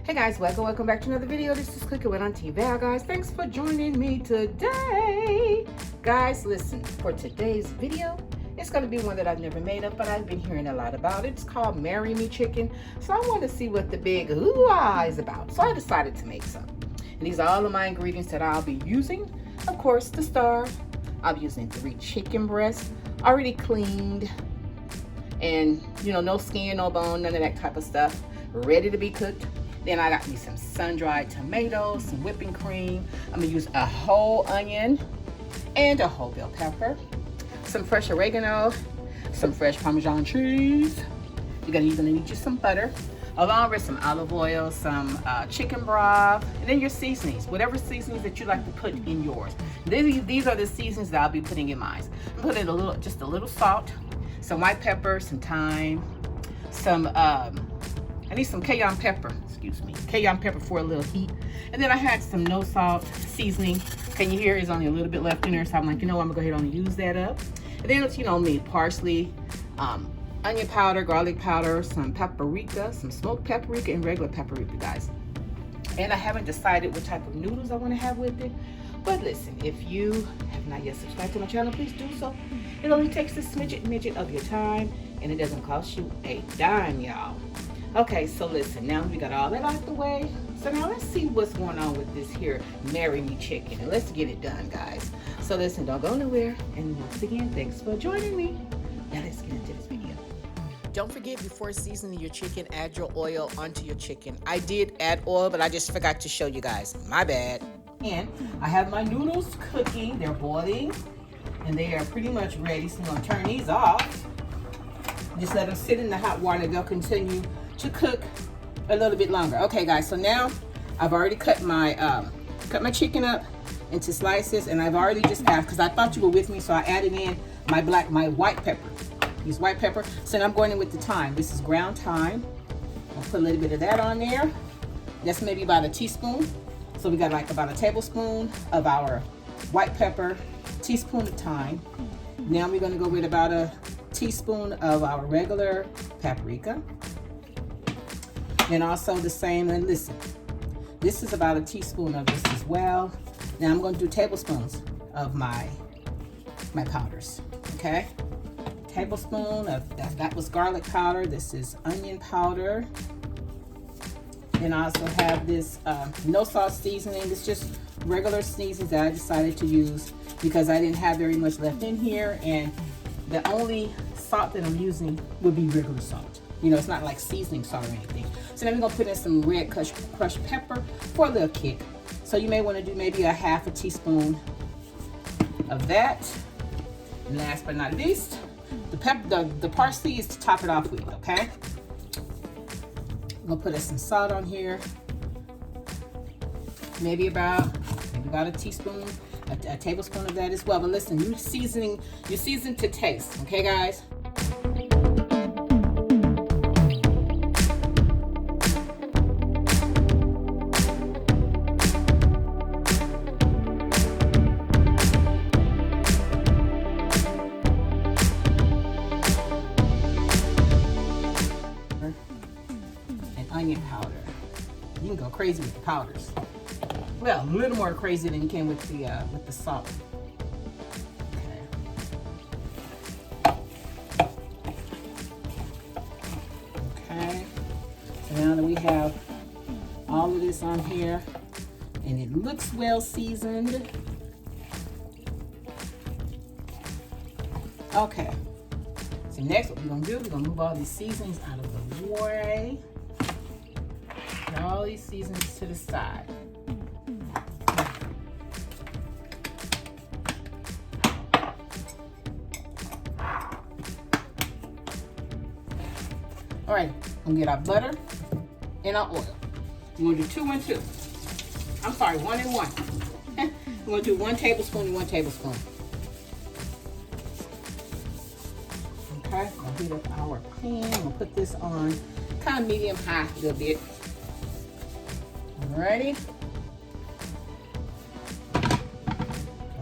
Hey guys, welcome back to another video. This is Cooking with Auntie Val, guys. Thanks for joining me today. Guys, listen, for today's video, it's going to be one that I've never made up, but I've been hearing a lot about it. It's called Marry Me Chicken. So I want to see what the big ooh-ah is about. So I decided to make some. And these are all of my ingredients that I'll be using. Of course, to start, I'll be using 3 chicken breasts, already cleaned. And, you know, no skin, no bone, none of that type of stuff. Ready to be cooked. Then I got me some sun-dried tomatoes, some whipping cream. I'm gonna use a whole onion and a whole bell pepper, some fresh oregano, some fresh Parmesan cheese. You're gonna need you some butter, along with some olive oil, some chicken broth, and then your seasonings, whatever seasonings that you like to put in yours. These are the seasonings that I'll be putting in mine. I'm putting just a little salt, some white pepper, some thyme, some I need some cayenne pepper, cayenne pepper for a little heat. And then I had some no salt seasoning. Can you hear? There's only a little bit left in there, so I'm like, you know, I'm gonna go ahead and use that up. And then it's, you know, me, parsley, onion powder, garlic powder, some paprika, some smoked paprika, and regular paprika, guys. And I haven't decided what type of noodles I want to have with it. But listen, if you have not yet subscribed to my channel, please do so. It only takes a midget of your time, and it doesn't cost you a dime, y'all. Okay, so listen, now we got all that out the way. So now let's see what's going on with this here Marry Me Chicken, and let's get it done, guys. So listen, don't go nowhere. And once again, thanks for joining me. Now let's get into this video. Don't forget, before seasoning your chicken, add your oil onto your chicken. I did add oil, but I just forgot to show you guys. My bad. And I have my noodles cooking. They're boiling, and they are pretty much ready. So I'm gonna turn these off. Just let them sit in the hot water. They'll continue to cook a little bit longer. Okay, guys, so now I've already cut my chicken up into slices, and I've already just added, because I thought you were with me, so I added in my white pepper. Use white pepper. So now I'm going in with the thyme. This is ground thyme. I'll put a little bit of that on there. That's maybe about a teaspoon. So we got like about a tablespoon of our white pepper, teaspoon of thyme. Now we're going to go with about a teaspoon of our regular paprika. And also the same, and listen, this is about a teaspoon of this as well. Now I'm going to do tablespoons of my powders, okay? Tablespoon of, that was garlic powder. This is onion powder. And I also have this no salt seasoning. It's just regular seasonings that I decided to use because I didn't have very much left in here. And the only salt that I'm using would be regular salt. You know, it's not like seasoning salt or anything. So then we're gonna put in some red crushed pepper for a little kick. So you may want to do maybe a half a teaspoon of that. And last but not least, the parsley is to top it off with, okay? I'm gonna put some salt on here. Maybe about a teaspoon, a tablespoon of that as well. But listen, you season to taste, okay, guys? Onion powder. You can go crazy with the powders. Well, a little more crazy than you can with the salt. Okay. So now that we have all of this on here, and it looks well seasoned. Okay. So next, what we're gonna do? We're gonna move all these seasonings out of the way. All these seasonings to the side. All right, I'm gonna get our butter and our oil. We're gonna do 2 and 2. I'm sorry, 1 and 1. We're gonna do 1 tablespoon and 1 tablespoon. Okay, I'll heat up our pan. We'll put this on kind of medium high a little bit. Ready? Got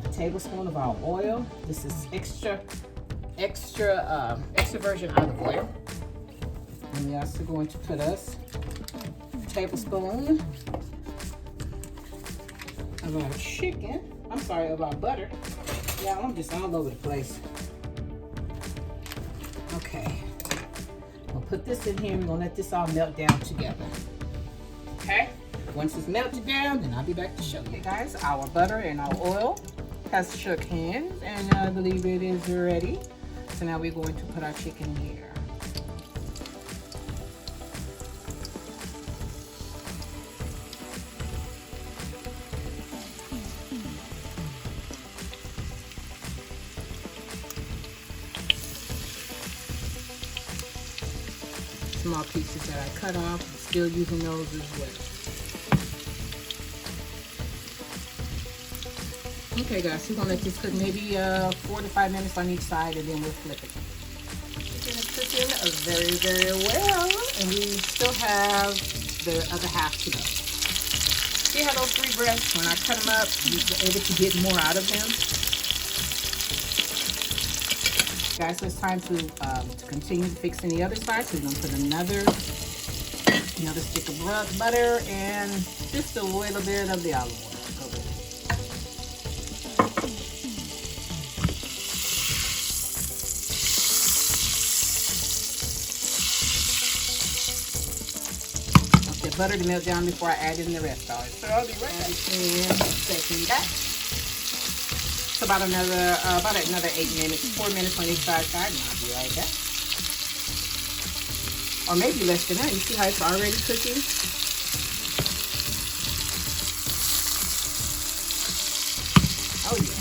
a tablespoon of our oil. This is extra virgin olive oil. And we're also going to put us tablespoon of our chicken. I'm sorry, of our butter. Yeah, I'm just all over the place. Okay. We'll put this in here. We're gonna let this all melt down together. Okay? Once it's melted down, then I'll be back to show you. Guys, our butter and our oil has shook hands, and I believe it is ready. So now we're going to put our chicken here. Small pieces that I cut off, I'm still using those as well. Okay guys, we're gonna let this cook maybe 4 to 5 minutes on each side, and then we'll flip it. Chicken is cooking very, very well, and we still have the other half to go. See how those 3 breasts, when I cut them up, you're able to get more out of them. Guys, so it's time to continue fixing the other side. So we're gonna put another stick of butter and just a little bit of the olive oil. Go with it. I want the butter to melt down before I add in the rest of it. So I'll be right back. And second batch. So about another 8 minutes, 4 minutes on each side, and I'll be right back. Or maybe less than that. You see how it's already cooking? Oh yeah.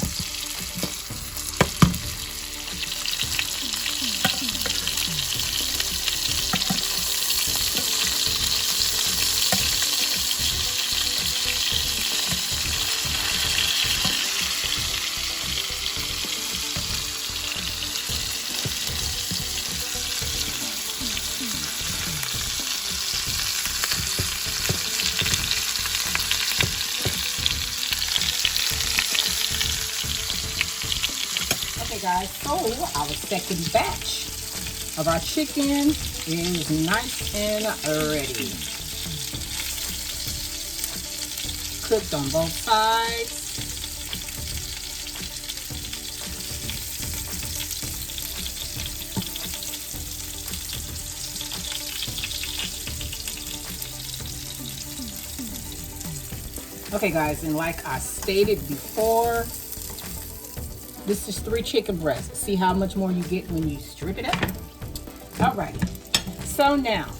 Okay guys, so our second batch of our chicken is nice and ready. Cooked on both sides. Okay guys, and like I stated before, this is 3 chicken breasts. See how much more you get when you strip it up? Alright, so now,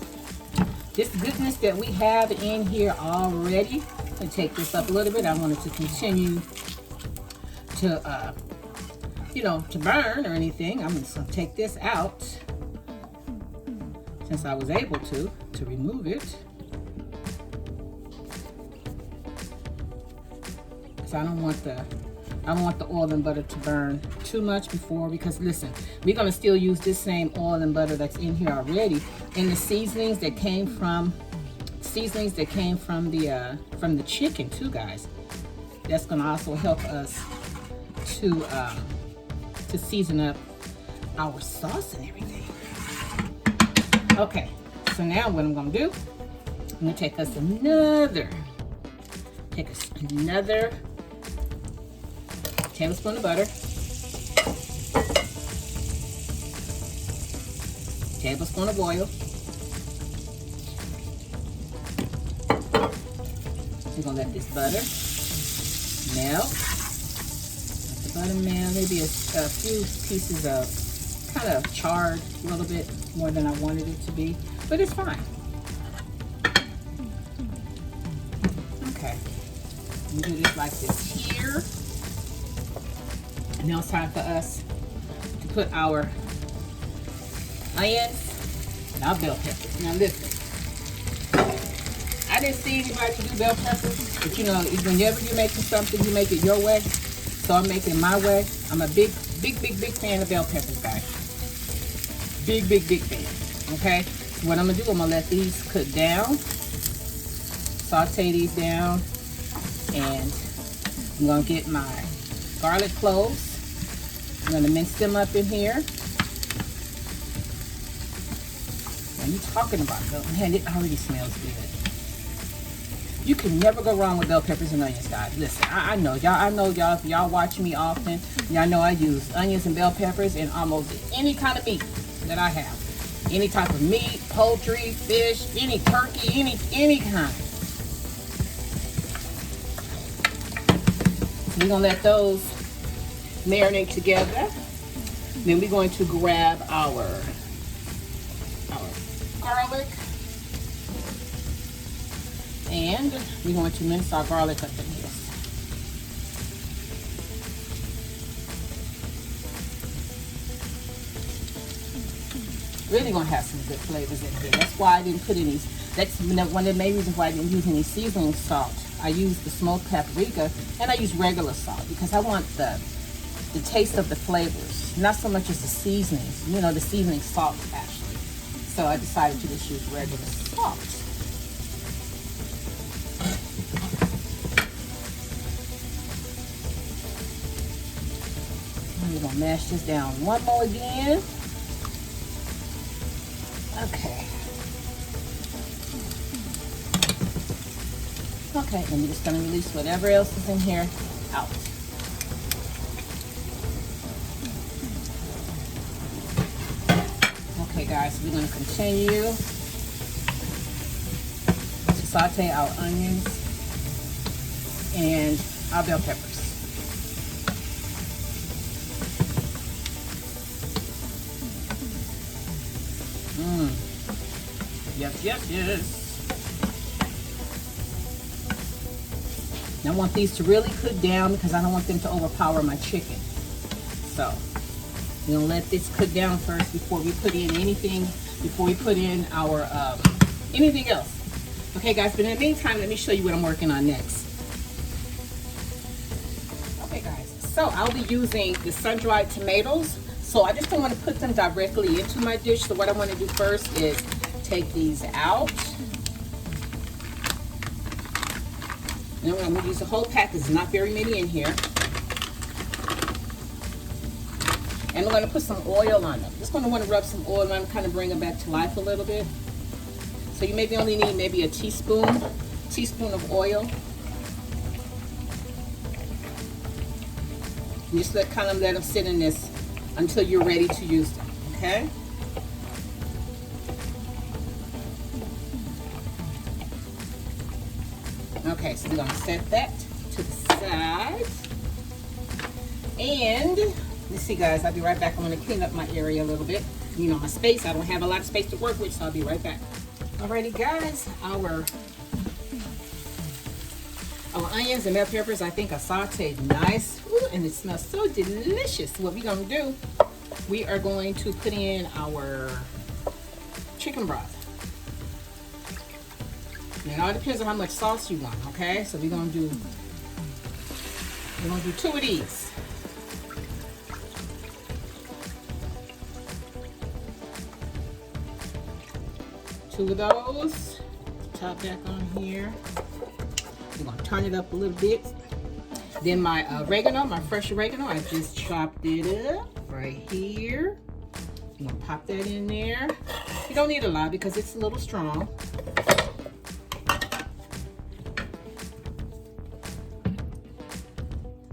this goodness that we have in here already, I'm going to take this up a little bit. I wanted to continue to, to burn or anything. I'm just going to take this out, since I was able to remove it. Because I want the oil and butter to burn too much before, because listen, we're gonna still use this same oil and butter that's in here already, and the seasonings that came from the chicken too, guys. That's gonna also help us to season up our sauce and everything. Okay, so now what I'm gonna do, I'm gonna take us another tablespoon of butter, tablespoon of oil. We're gonna let this butter melt. Let the butter melt. Maybe a few pieces of kind of charred, a little bit more than I wanted it to be, but it's fine. Okay, we do this like this here. Now it's time for us to put our onions and our bell peppers. Now listen, I didn't see anybody do bell peppers, but whenever you're making something, you make it your way. So I'm making it my way. I'm a big fan of bell peppers, guys. Big fan. Okay? So what I'm gonna do, I'm gonna let these cook down, saute these down, and I'm gonna get my garlic cloves. I'm going to mince them up in here. What are you talking about, though? Man, it already smells good. You can never go wrong with bell peppers and onions, guys. Listen, I know y'all, if y'all watch me often, y'all know I use onions and bell peppers in almost any kind of meat that I have. Any type of meat, poultry, fish, any turkey, any kind. We're gonna let those marinate together. Then we're going to grab our garlic, and we're going to mince our garlic up in here. Really gonna have some good flavors in here. That's why I didn't put any. That's one of the main reasons why I didn't use any seasoning salt. I used the smoked paprika and I used regular salt because I want the taste of the flavors, not so much as the seasonings. You know, the seasoning salt actually. So I decided to just use regular salt. We're gonna mash this down one more again. Okay. Okay, and we're just gonna release whatever else is in here out. Okay guys, we're gonna continue to saute our onions and our bell peppers. Yes. Now I want these to really cook down because I don't want them to overpower my chicken. So we're gonna let this cook down first before we put in anything, before we put in our anything else. Okay guys, but in the meantime, let me show you what I'm working on next. Okay guys, so I'll be using the sun-dried tomatoes. So I just don't want to put them directly into my dish. So what I want to do first is take these out. And I'm going to use the whole pack. There's not very many in here. And I'm going to put some oil on them. Just going to want to rub some oil on them, kind of bring them back to life a little bit. So you maybe only need maybe a teaspoon of oil. You just kind of let them sit in this until you're ready to use them, okay? Okay, so we're gonna set that to the side. And let's see guys, I'll be right back. I'm gonna clean up my area a little bit. You know, my space, I don't have a lot of space to work with, so I'll be right back. Alrighty guys, our onions and bell peppers I think are sauteed nice. Ooh, and it smells so delicious. What we're gonna do, we are going to put in our chicken broth. And it all depends on how much sauce you want, okay? So we're gonna do 2 of these. Two of those. Top back on here. We're gonna turn it up a little bit. Then my oregano, my fresh oregano, I just chopped it up right here. I'm gonna pop that in there. You don't need a lot because it's a little strong.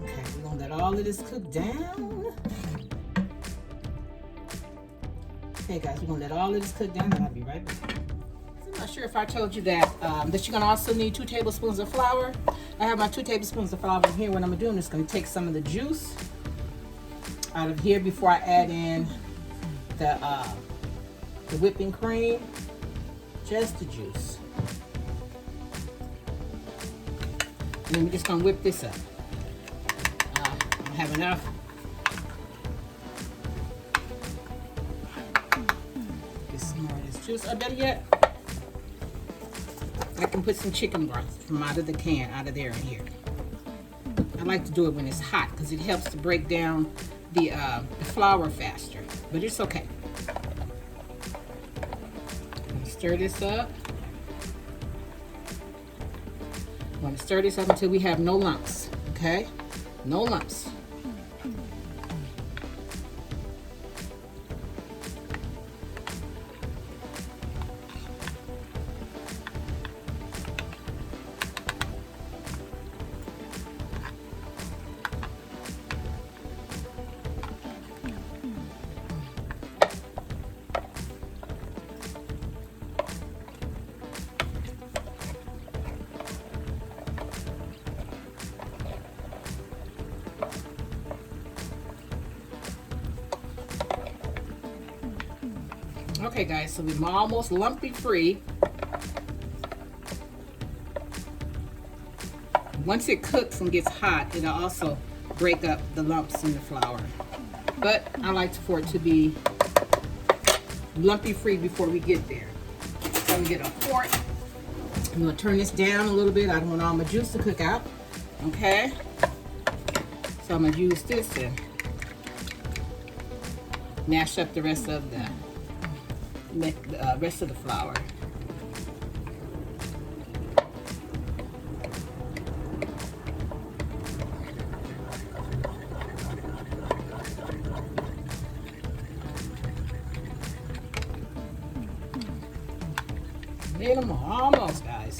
Okay, we're gonna let all of this cook down. Okay guys, we're gonna let all of this cook down and I'll be right back. I'm not sure if I told you that you're gonna also need 2 tablespoons of flour. I have my 2 tablespoons of flour in here. What I'm gonna do, I'm just gonna take some of the juice out of here before I add in the whipping cream. Just the juice. And then we're just gonna whip this up. I don't have enough. Get some more of this juice. Or better yet, I can put some chicken broth from out of the can, out of there in here. I like to do it when it's hot because it helps to break down the flour faster, but it's okay. Stir this up. I'm going to stir this up until we have no lumps, okay? No lumps. Okay guys, so we're almost lumpy free. Once it cooks and gets hot, it'll also break up the lumps in the flour. But I like for it to be lumpy free before we get there. So we get a fork. I'm gonna turn this down a little bit. I don't want all my juice to cook out. Okay. So I'm gonna use this and mash up the rest of the flour. And I'm almost, guys.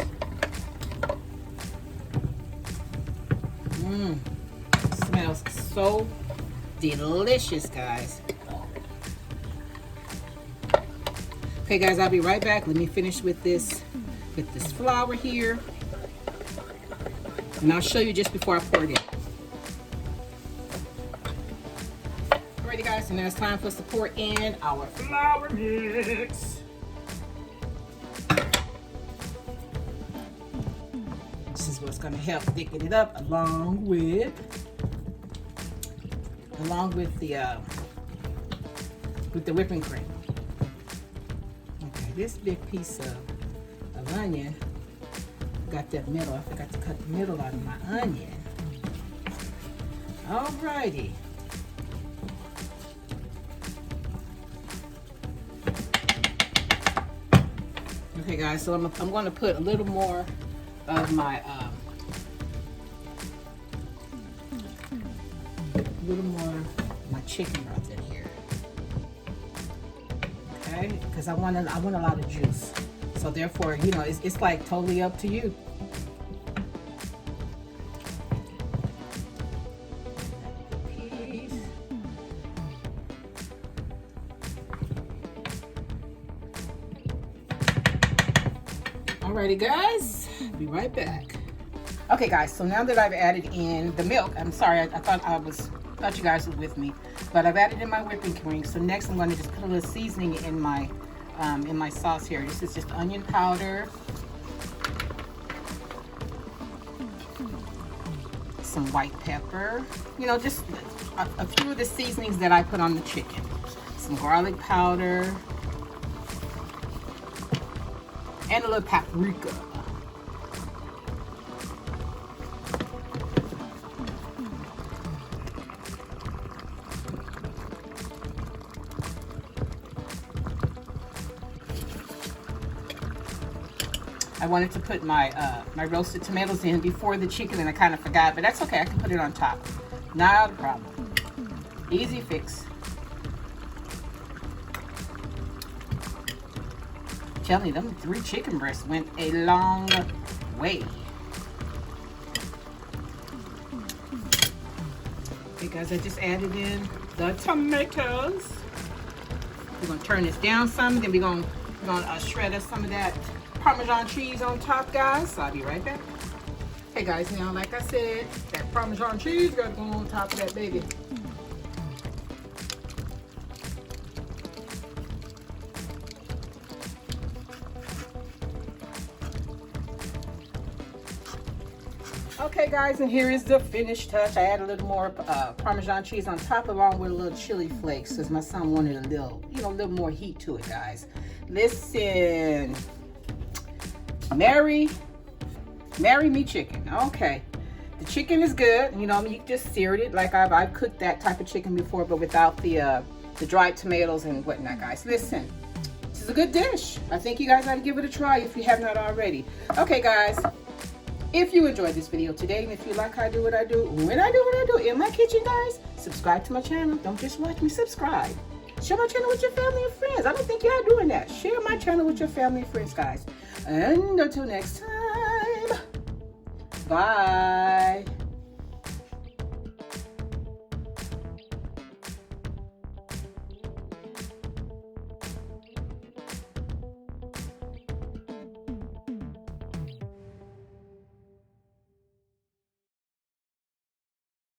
Smells so delicious, guys. Okay, guys, I'll be right back. Let me finish with this flour here, and I'll show you just before I pour it in. Alrighty, guys, so now it's time for us to pour in our flour mix. This is what's going to help thicken it up, along with the whipping cream. Okay, this big piece of onion got that middle. I forgot to cut the middle out of my onion. Alrighty. Okay, guys, so I'm going to put a little more of my chicken broth in here. Okay, because I want a lot of juice. So therefore, you know, it's like totally up to you. Alrighty, guys, be right back. Okay, guys, so now that I've added in the milk, I'm sorry, I thought you guys were with me, but I've added in my whipping cream. So next I'm going to just put a little seasoning in my sauce here. This is just onion powder, some white pepper, you know, just a few of the seasonings that I put on the chicken. Some garlic powder, and a little paprika. I wanted to put my my roasted tomatoes in before the chicken, and I kind of forgot, but that's okay. I can put it on top. Not a problem. Easy fix. I'm telling you, them 3 chicken breasts went a long way. Okay, guys, I just added in the tomatoes. We're gonna turn this down some, then we're gonna shred us some of that Parmesan cheese on top, guys. So I'll be right back. Hey guys, now like I said, that Parmesan cheese gotta go on top of that baby. Okay guys, and here is the finished touch. I added a little more Parmesan cheese on top, along with a little chili flakes, because my son wanted a little, you know, a little more heat to it, guys. Listen, marry me chicken. Okay, the chicken is good. You know, you just seared it like I've cooked that type of chicken before, but without the dried tomatoes and whatnot, guys. Listen, this is a good dish. I think you guys ought to give it a try if you have not already. Okay, guys. If you enjoyed this video today, and if you like how I do what I do, when I do what I do in my kitchen, guys, subscribe to my channel. Don't just watch me, subscribe. Share my channel with your family and friends. I don't think y'all doing that. Share my channel with your family and friends, guys. And until next time, bye.